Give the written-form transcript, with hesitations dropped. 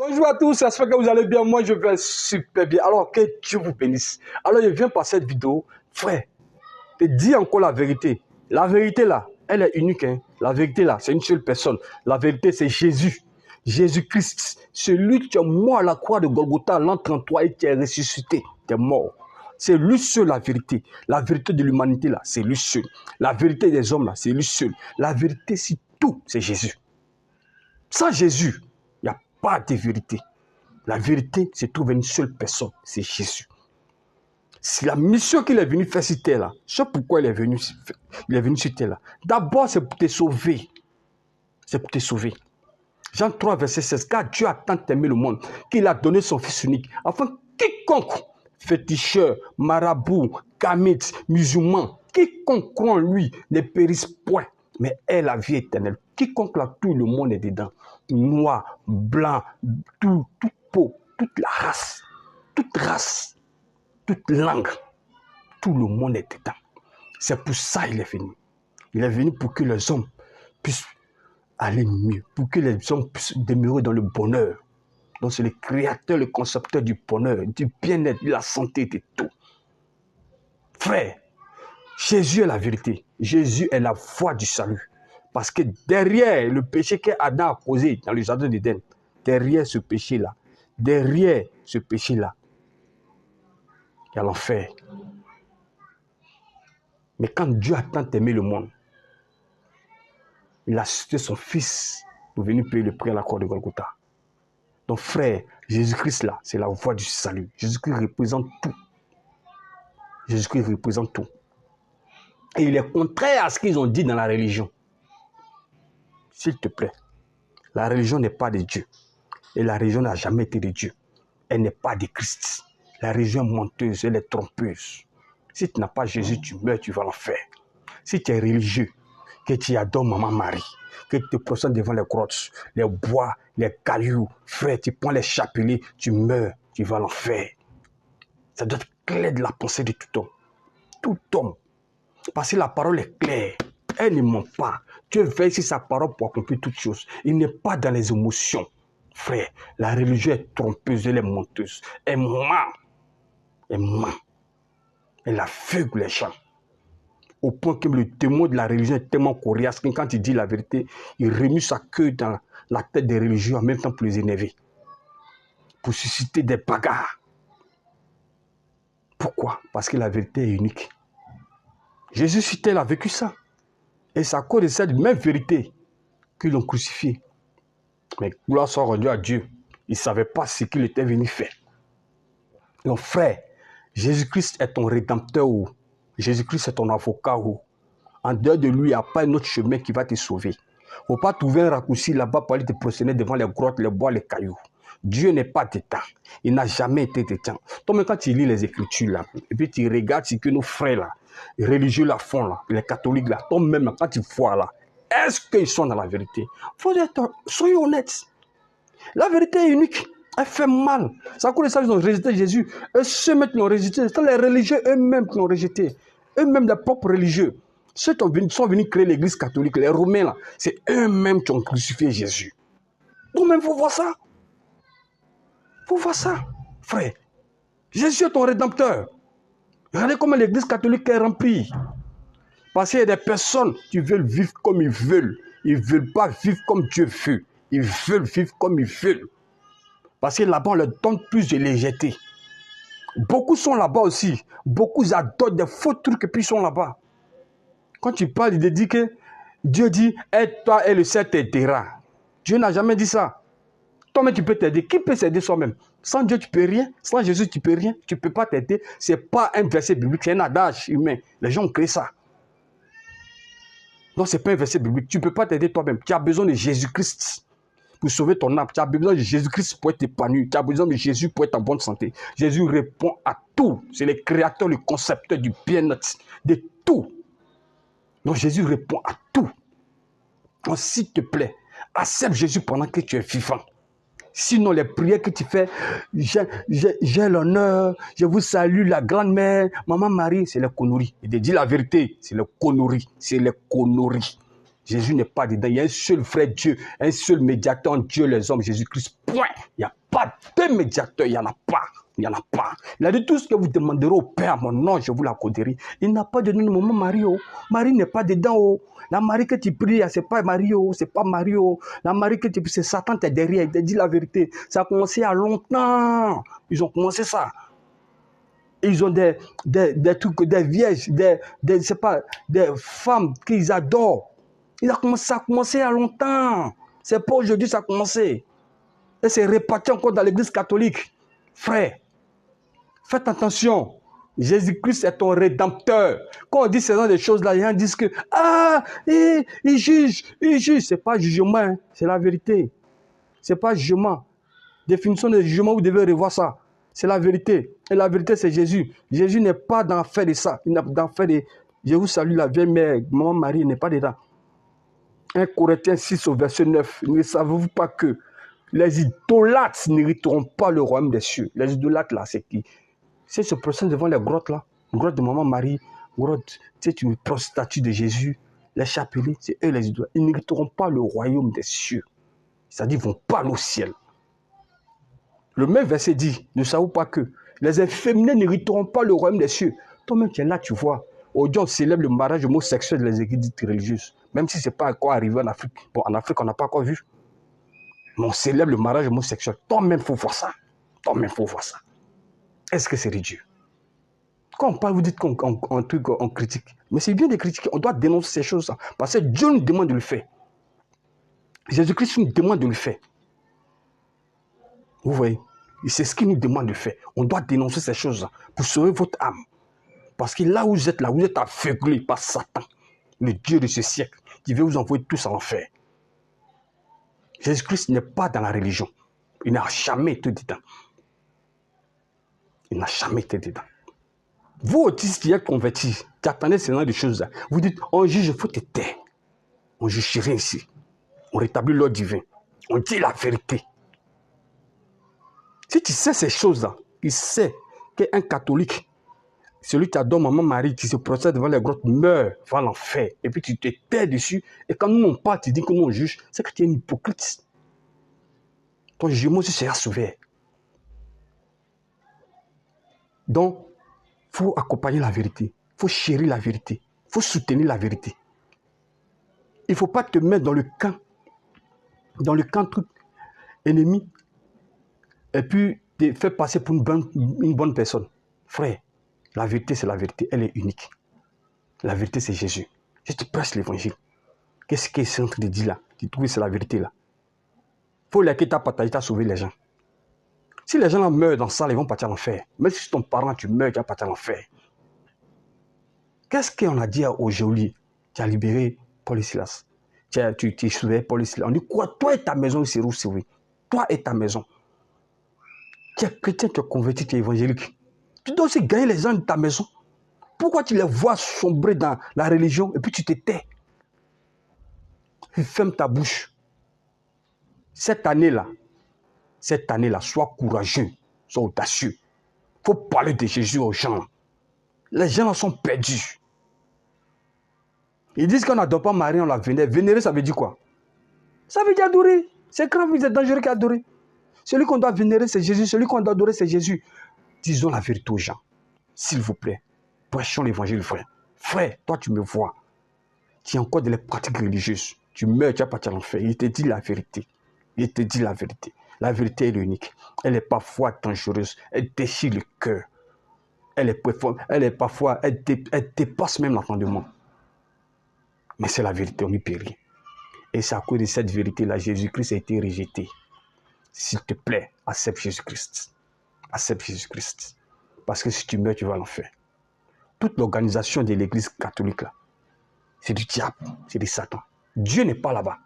Bonjour à tous, j'espère que vous allez bien. Moi, je vais super bien. Alors, que Dieu vous bénisse. Alors, je viens par cette vidéo, frère, te dire encore la vérité. La vérité, là, elle est unique. Hein? La vérité, là, c'est une seule personne. La vérité, c'est Jésus. Jésus-Christ, celui qui est mort à la croix de Golgotha l'an 33 et qui est ressuscité, qui est mort. C'est lui seul la vérité. La vérité de l'humanité, là, c'est lui seul. La vérité des hommes, là, c'est lui seul. La vérité, c'est tout, c'est Jésus. Sans Jésus, il n'y a pas de vérité. La vérité se trouve en une seule personne, c'est Jésus. C'est la mission qu'il est venu faire sur terre là. C'est pourquoi il est venu sur terre là. D'abord, c'est pour te sauver. C'est pour te sauver. Jean 3, verset 16. Car Dieu a tant aimé le monde qu'il a donné son Fils unique, afin que quiconque, féticheur, marabout, kamite, musulman, quiconque croit en lui ne périsse point, mais ait la vie éternelle. Quiconque là, tout le monde est dedans. Noir, blanc, toute peau, toute la race, toute langue, tout le monde est dedans. C'est pour ça qu'il est venu. Il est venu pour que les hommes puissent aller mieux, pour que les hommes puissent demeurer dans le bonheur. Donc c'est le créateur, le concepteur du bonheur, du bien-être, de la santé, de tout. Frère, Jésus est la vérité. Jésus est la voie du salut. Parce que derrière le péché qu'Adam a causé dans le jardin d'Éden, derrière ce péché-là, il y a l'enfer. Mais quand Dieu a tant aimé le monde, il a suscité son Fils pour venir payer le prix à la croix de Golgotha. Donc frère, Jésus-Christ là, c'est la voie du salut. Jésus-Christ représente tout. Jésus-Christ représente tout. Et il est contraire à ce qu'ils ont dit dans la religion. S'il te plaît, la religion n'est pas de Dieu. Et la religion n'a jamais été de Dieu. Elle n'est pas de Christ. La religion est menteuse, elle est trompeuse. Si tu n'as pas Jésus, tu meurs, tu vas l'enfer. Si tu es religieux, que tu adores Maman Marie, que tu te prosternes devant les grottes, les bois, les cailloux, frère, tu prends les chapelets, tu meurs, tu vas l'enfer. Ça doit être clair de la pensée de tout homme. Tout homme. Parce que la parole est claire. Elle ne ment pas. Dieu veille sur sa parole pour accomplir toutes choses. Il n'est pas dans les émotions. Frère, la religion est trompeuse, elle est menteuse. Elle ment. Elle ment. Elle aveugle les gens. Au point que le démon de la religion est tellement coriace que quand il dit la vérité, il remue sa queue dans la tête des religieux en même temps pour les énerver. Pour susciter des bagarres. Pourquoi? Parce que la vérité est unique. Jésus, il a vécu ça. Et c'est à cause de cette même vérité qu'ils l'ont crucifié. Mais gloire soit rendue à Dieu. Il ne savait pas ce qu'il était venu faire. Donc frère, Jésus-Christ est ton rédempteur. Jésus-Christ est ton avocat. En dehors de lui, il n'y a pas un autre chemin qui va te sauver. Il ne faut pas trouver un raccourci là-bas pour aller te prosterner devant les grottes, les bois, les cailloux. Dieu n'est pas d'état. Il n'a jamais été d'état. Toi-même, quand tu lis les Écritures là, et puis tu regardes ce que nos frères là, les religieux là font là, les catholiques là, toi-même quand tu vois là, est-ce qu'ils sont dans la vérité? Soyez honnêtes. La vérité est unique. Elle fait mal. C'est à cause de ça qu'ils ont rejeté Jésus. Eux seuls qui l'ont rejeté. C'est les religieux eux-mêmes qui l'ont rejeté. Eux-mêmes, les propres religieux. Ceux qui sont venus créer l'église catholique, les Romains là, c'est eux-mêmes qui ont crucifié Jésus. Donc-même, il faut voir ça. Il faut voir ça, frère. Jésus est ton rédempteur. Regardez comment l'église catholique est remplie. Parce qu'il y a des personnes qui veulent vivre comme ils veulent. Ils ne veulent pas vivre comme Dieu veut. Ils veulent vivre comme ils veulent. Parce que là-bas, on leur donne plus de légèreté. Beaucoup sont là-bas aussi. Beaucoup adorent des faux trucs et puis ils sont là-bas. Quand tu parles, il dit que Dieu dit, aide-toi et le ciel t'aidera. Dieu n'a jamais dit ça. Toi-même, tu peux t'aider. Qui peut s'aider soi-même? Sans Dieu, tu ne peux rien. Sans Jésus, tu ne peux rien. Tu ne peux pas t'aider. Ce n'est pas un verset biblique, c'est un adage humain. Les gens ont créé ça. Donc, ce n'est pas un verset biblique. Tu ne peux pas t'aider toi-même. Tu as besoin de Jésus-Christ pour sauver ton âme. Tu as besoin de Jésus-Christ pour être épanoui. Tu as besoin de Jésus pour être en bonne santé. Jésus répond à tout. C'est le créateur, le concepteur du bien-être, de tout. Donc, Jésus répond à tout. Donc, s'il te plaît, accepte Jésus pendant que tu es vivant. Sinon, les prières que tu fais, j'ai l'honneur, je vous salue, la grand-mère, Maman Marie, c'est les conneries. Il te dit la vérité, c'est les conneries. C'est les conneries. Jésus n'est pas dedans. Il y a un seul vrai Dieu, un seul médiateur entre Dieu et les hommes, Jésus-Christ. Point. Il n'y a pas de médiateur. Il n'y en a pas. Il n'y en a pas. Il a dit tout ce que vous demanderez au Père, mon nom, je vous l'accorderai. Il n'a pas donné le moment Marie. Oh. Marie n'est pas dedans. Oh. La Marie que tu pries, ce n'est pas Marie. Oh. Ce n'est pas Marie. Oh. La Marie que tu pries, c'est Satan, tu es derrière. Il te dit la vérité. Ça a commencé il y a longtemps. Ils ont commencé ça. Ils ont des trucs, des vierges, c'est pas, des femmes qu'ils adorent. Ça a commencé il y a longtemps. C'est pas aujourd'hui que ça a commencé. Et c'est réparti encore dans l'église catholique. Frère, faites attention. Jésus-Christ est ton rédempteur. Quand on dit ce genre de choses-là, les gens disent que il juge. C'est pas jugement, hein. C'est la vérité. C'est pas jugement. Définition de jugement, vous devez revoir ça. C'est la vérité. Et la vérité, c'est Jésus. Jésus n'est pas dans faire de ça. Il n'est dans faire de... Je vous salue la vieille mère, maman Marie, n'est pas dedans. 1 Corinthiens 6 au verset 9. Ne savez-vous pas que les idolâtres n'hériteront pas le royaume des cieux? Les idolâtres, là, c'est qui? C'est ce procès devant les grottes, là. Grotte de maman Marie, grotte, tu sais, tu prends statue de Jésus, les chapelets, c'est eux les idolâtres. Ils n'hériteront pas le royaume des cieux. C'est-à-dire, ils ne vont pas aller au ciel. Le même verset dit, ne savez-vous pas que les efféminés n'hériteront pas le royaume des cieux? Toi-même, tu es là, tu vois. Aujourd'hui, on célèbre le mariage homosexuel des églises religieuses. Même si ce n'est pas encore arrivé en Afrique. Bon, en Afrique, on n'a pas encore vu. Mais on célèbre le mariage homosexuel. Toi-même, il faut voir ça. Toi-même, il faut voir ça. Est-ce que c'est de Dieu? Quand on parle, vous dites qu'on critique. Mais c'est bien de critiquer. On doit dénoncer ces choses. Parce que Dieu nous demande de le faire. Jésus-Christ nous demande de le faire. Vous voyez? C'est ce qu'il nous demande de faire. On doit dénoncer ces choses pour sauver votre âme. Parce que là où vous êtes aveuglé par Satan, le Dieu de ce siècle, qui veut vous envoyer tous en enfer. Jésus-Christ n'est pas dans la religion. Il n'a jamais été dedans. Il n'a jamais été dedans. Vous, autistes qui êtes convertis, qui attendez ce genre de choses, vous dites, on juge, il faut te taire. On ne juge rien ici. On rétablit l'ordre divin. On dit la vérité. Si tu sais ces choses-là, tu sais qu'un catholique, celui qui adore maman Marie, qui se procède devant les grottes, meurt, va à l'enfer. Et puis tu te tais dessus. Et quand nous on parle, tu dis que nous on juge, c'est que tu es un hypocrite. Ton jugement aussi sera sauvé. Donc, il faut accompagner la vérité. Il faut chérir la vérité. Il faut soutenir la vérité. Il ne faut pas te mettre dans le camp truc ennemi. Et puis te faire passer pour une bonne personne. Frère, la vérité, c'est la vérité. Elle est unique. La vérité, c'est Jésus. Je te prêche l'évangile. Qu'est-ce qu'il est en train de dire là? Tu trouves que c'est la vérité là? Il faut que tu as partagé, tu as sauvé les gens. Si les gens là meurent dans ça, ils vont partir en enfer. Même si ton parent, tu meurs, tu vas partir en enfer. Qu'est-ce qu'on a dit au geôlier? Tu as libéré Paul et Silas. Tu as sauvé Paul et Silas. On dit quoi? Toi et ta maison, c'est sauvé. Toi et ta maison. Tu es chrétien, tu es converti, tu es évangélique. Tu dois aussi gagner les gens de ta maison. Pourquoi tu les vois sombrer dans la religion et puis tu te tais? Ferme ta bouche. Cette année-là, sois courageux, sois audacieux. Il faut parler de Jésus aux gens. Les gens là sont perdus. Ils disent qu'on n'adore pas Marie, on la vénère. Vénérer, ça veut dire quoi? Ça veut dire adorer. C'est grave, c'est dangereux qu'adorer. Celui qu'on doit vénérer, c'est Jésus. Celui qu'on doit adorer, c'est Jésus. Disons la vérité aux gens. S'il vous plaît. Prêchons l'évangile, frère. Frère, toi, tu me vois. Tu as encore de les pratiques religieuses. Tu meurs, tu vas partir à l'enfer. Il te dit la vérité. Il te dit la vérité. La vérité est unique. Elle est parfois dangereuse. Elle déchire le cœur. Elle dépasse même l'entendement. Mais c'est la vérité, on n'y peut rien. Et c'est à cause de cette vérité-là, Jésus-Christ a été rejeté. S'il te plaît, accepte Jésus-Christ. Accepte Jésus-Christ. Parce que si tu meurs, tu vas à l'enfer. Toute l'organisation de l'église catholique, là, c'est du diable, c'est de Satan. Dieu n'est pas là-bas.